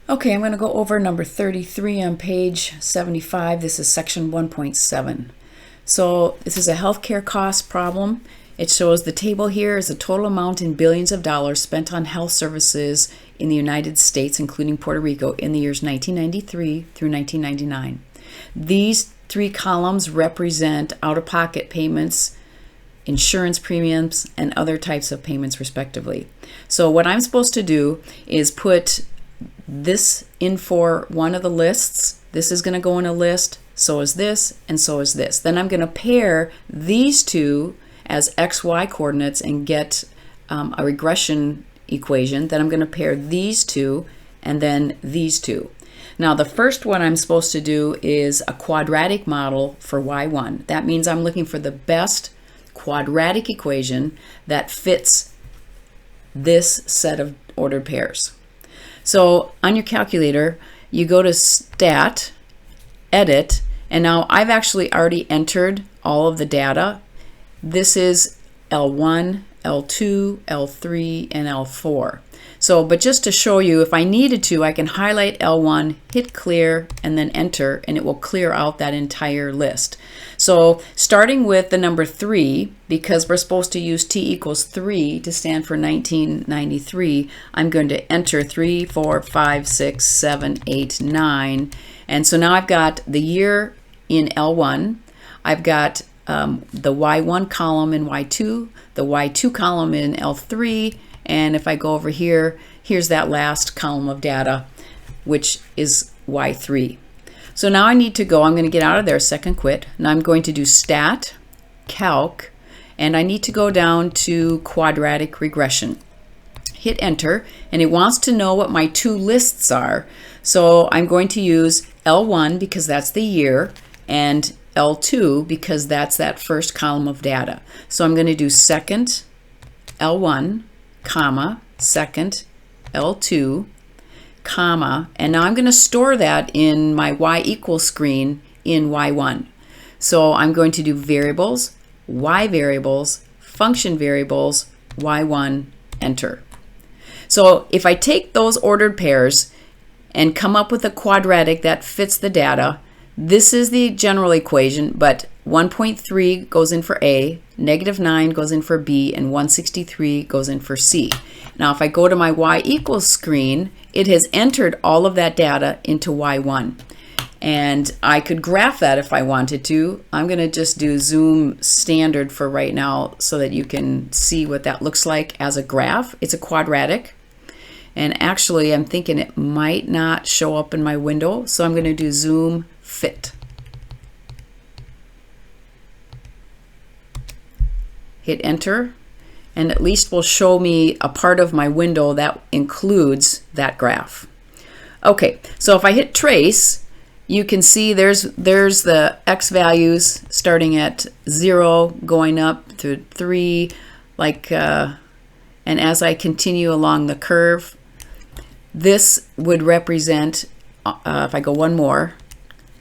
Okay, I'm going to go over number 33 on page 75. This is section 1.7. So this is a healthcare cost problem. It shows the table here is the total amount in billions of dollars spent on health services in the United States, including Puerto Rico, in the years 1993 through 1999. These three columns represent out-of-pocket payments, insurance premiums, and other types of payments respectively. So what I'm supposed to do is put this in for one of the lists. This is going to go in a list, so is this, and so is this. Then I'm going to pair these two as XY coordinates and get a regression equation. Then I'm going to pair these two and then these two. Now the first one I'm supposed to do is a quadratic model for Y1. That means I'm looking for the best quadratic equation that fits this set of ordered pairs. So on your calculator, you go to Stat, Edit, and now I've actually already entered all of the data. This is L1, L2, L3, and L4. So, but just to show you, if I needed to, I can highlight L1, hit clear, and then enter, and it will clear out that entire list. So starting with the number 3, because we're supposed to use t equals 3 to stand for 1993, I'm going to enter 3, 4, 5, 6, 7, 8, 9. And so now I've got the year in L1, I've got the Y1 column in Y2, the Y2 column in L3, and if I go over here, here's that last column of data, which is Y3. So now I need to go, I'm going to get out of there, second quit. Now I'm going to do Stat, Calc, and I need to go down to Quadratic Regression. Hit Enter, and it wants to know what my two lists are. So I'm going to use L1 because that's the year, and L2 because that's that first column of data. So I'm going to do second L1, comma, second L2, comma, and now I'm going to store that in my Y equals screen in Y1. So I'm going to do variables, Y variables, function variables, Y1, enter. So if I take those ordered pairs and come up with a quadratic that fits the data, this is the general equation, but 1.3 goes in for A, -9 goes in for B, and 163 goes in for C. Now if I go to my Y equals screen, it has entered all of that data into Y1. And I could graph that if I wanted to. I'm going to just do zoom standard for right now so that you can see what that looks like as a graph. It's a quadratic. And actually I'm thinking it might not show up in my window, so I'm going to do zoom fit. Hit enter, and at least will show me a part of my window that includes that graph. Okay, so if I hit trace, you can see there's the x values starting at 0 going up to 3, like and as I continue along the curve, this would represent if I go one more,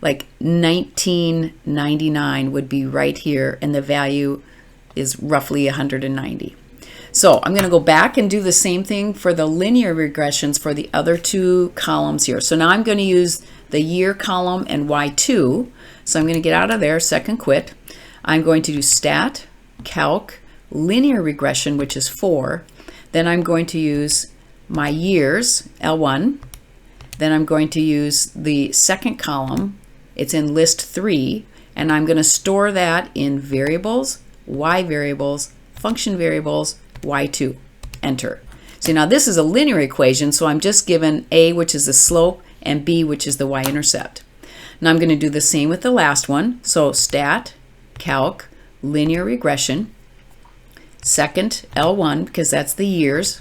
like 1999 would be right here, and the value is roughly 190. So I'm going to go back and do the same thing for the linear regressions for the other two columns here. So now I'm going to use the year column and Y2. So I'm going to get out of there, second quit. I'm going to do Stat, Calc, linear regression, which is 4. Then I'm going to use my years, L1. Then I'm going to use the second column. It's in list 3, and I'm going to store that in variables, Y variables, function variables, Y2, enter. So now this is a linear equation, so I'm just given A, which is the slope, and B, which is the y-intercept. Now I'm going to do the same with the last one. So Stat, Calc, linear regression, second L1, because that's the years,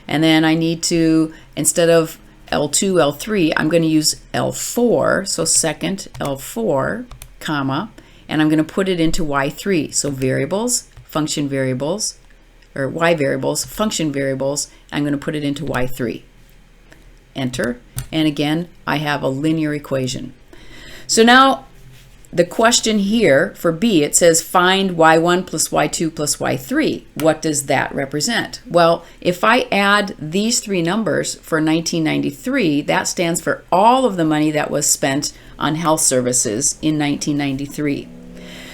and then I need to, instead of L2, L3, I'm going to use L4, so second L4, comma, and I'm going to put it into Y3. So variables, function variables, or Y variables, function variables, I'm going to put it into Y3. Enter, and again, I have a linear equation. So now the question here for B, it says find y1 plus y2 plus y3. What does that represent? Well, if I add these three numbers for 1993, that stands for all of the money that was spent on health services in 1993.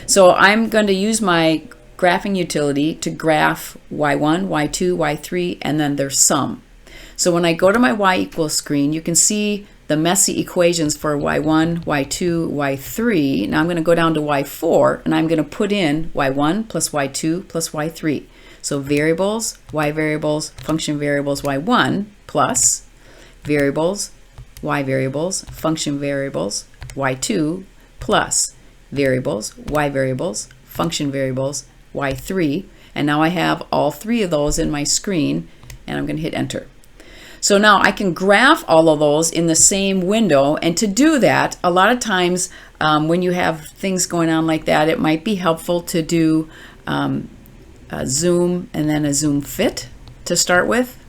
So I'm going to use my graphing utility to graph y1, y2, y3, and then their sum. So when I go to my y equals screen, you can see the messy equations for y1, y2, y3. Now I'm going to go down to y4, and I'm going to put in y1 plus y2 plus y3. So variables, y variables, function variables, y1 plus variables, y variables, function variables, y2 plus variables, y variables, function variables, y3. And now I have all three of those in my screen, and I'm going to hit enter. So now I can graph all of those in the same window, and to do that, a lot of times when you have things going on like that, it might be helpful to do a zoom and then a zoom fit to start with,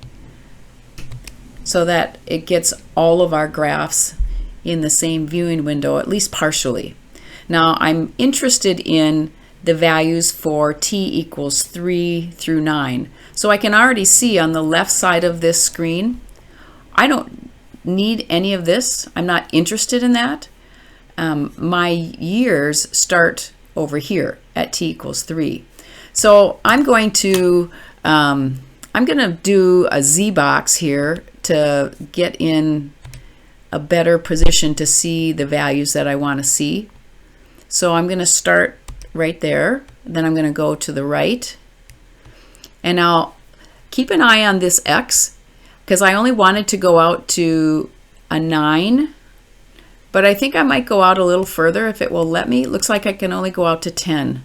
so that it gets all of our graphs in the same viewing window, at least partially. Now I'm interested in the values for t equals 3 through 9. So I can already see on the left side of this screen, I don't need any of this. I'm not interested in that. My years start over here at t equals 3. So I'm going to do a Z box here to get in a better position to see the values that I want to see. So I'm going to start right there, then I'm going to go to the right, and now keep an eye on this X, because I only wanted to go out to a 9, but I think I might go out a little further if it will let me. It looks like I can only go out to 10.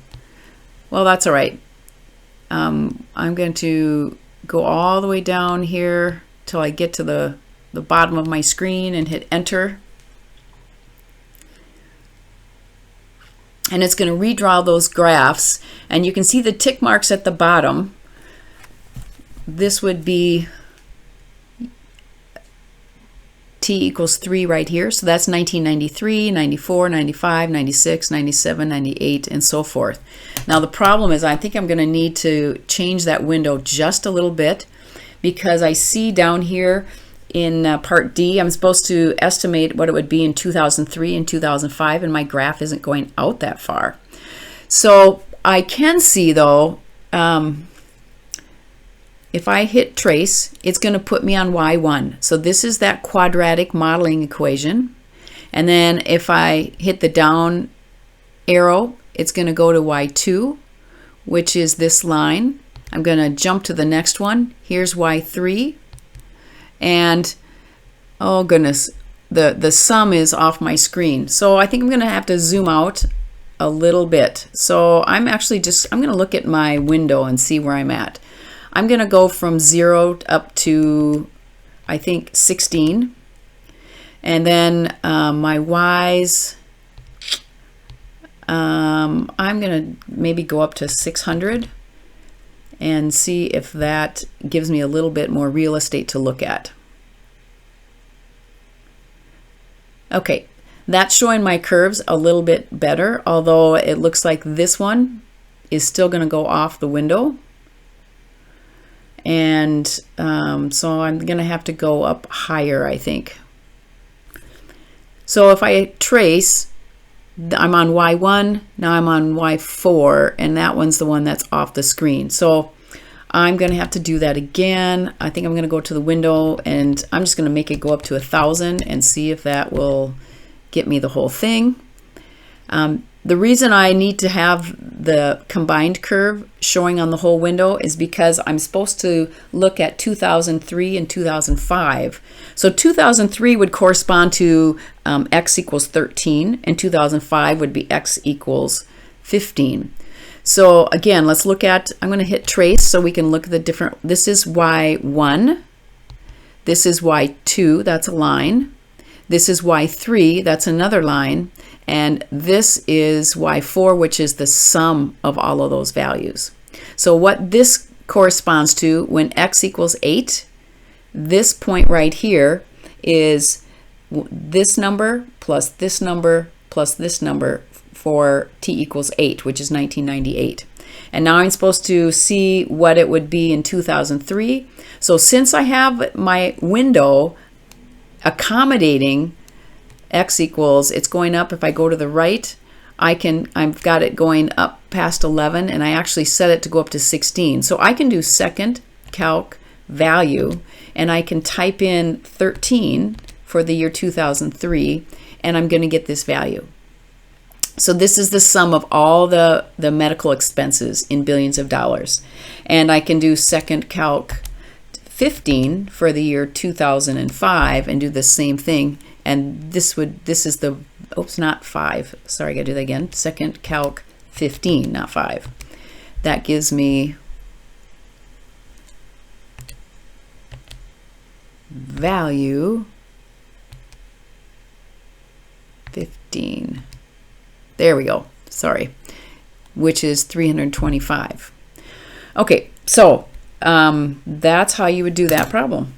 Well, that's all right. I'm going to go all the way down here till I get to the bottom of my screen and hit enter. And it's going to redraw those graphs, and you can see the tick marks at the bottom. This would be t equals 3 right here, so that's 1993, 94, 95, 96, 97, 98, and so forth. Now the problem is I think I'm going to need to change that window just a little bit, because I see down here in part D, I'm supposed to estimate what it would be in 2003 and 2005, and my graph isn't going out that far. So I can see though, if I hit trace, it's going to put me on y1. So this is that quadratic modeling equation. And then if I hit the down arrow, it's going to go to y2, which is this line. I'm going to jump to the next one. Here's y3. And oh goodness, the sum is off my screen. So I think I'm going to have to zoom out a little bit. So I'm going to look at my window and see where I'm at. I'm going to go from 0 up to, I think, 16. And then my y's, I'm going to maybe go up to 600 and see if that gives me a little bit more real estate to look at. Okay, that's showing my curves a little bit better, although it looks like this one is still going to go off the window. And so I'm going to have to go up higher, I think. So if I trace, I'm on y1, now I'm on y4, and that one's the one that's off the screen. So I'm going to have to do that again. I think I'm going to go to the window, and I'm just going to make it go up to 1,000 and see if that will get me the whole thing. The reason I need to have the combined curve showing on the whole window is because I'm supposed to look at 2003 and 2005. So 2003 would correspond to x equals 13, and 2005 would be x equals 15. So again, let's look at, I'm going to hit trace so we can look at the different, this is y1, this is y2, that's a line, this is y3, that's another line, and this is y4, which is the sum of all of those values. So what this corresponds to, when x equals 8, this point right here is this number plus this number plus this number for t equals 8, which is 1998. And now I'm supposed to see what it would be in 2003. So since I have my window accommodating x equals, it's going up. If I go to the right, I've got it going up past 11, and I actually set it to go up to 16. So I can do second calc value, and I can type in 13 for the year 2003, and I'm going to get this value. So this is the sum of all the medical expenses in billions of dollars. And I can do second calc 15 for the year 2005 and do the same thing. And this is the, oops, not 5. Sorry, I got to do that again. Second calc 15, not 5. That gives me value 15. There we go. Sorry. Which is 325. Okay, so that's how you would do that problem.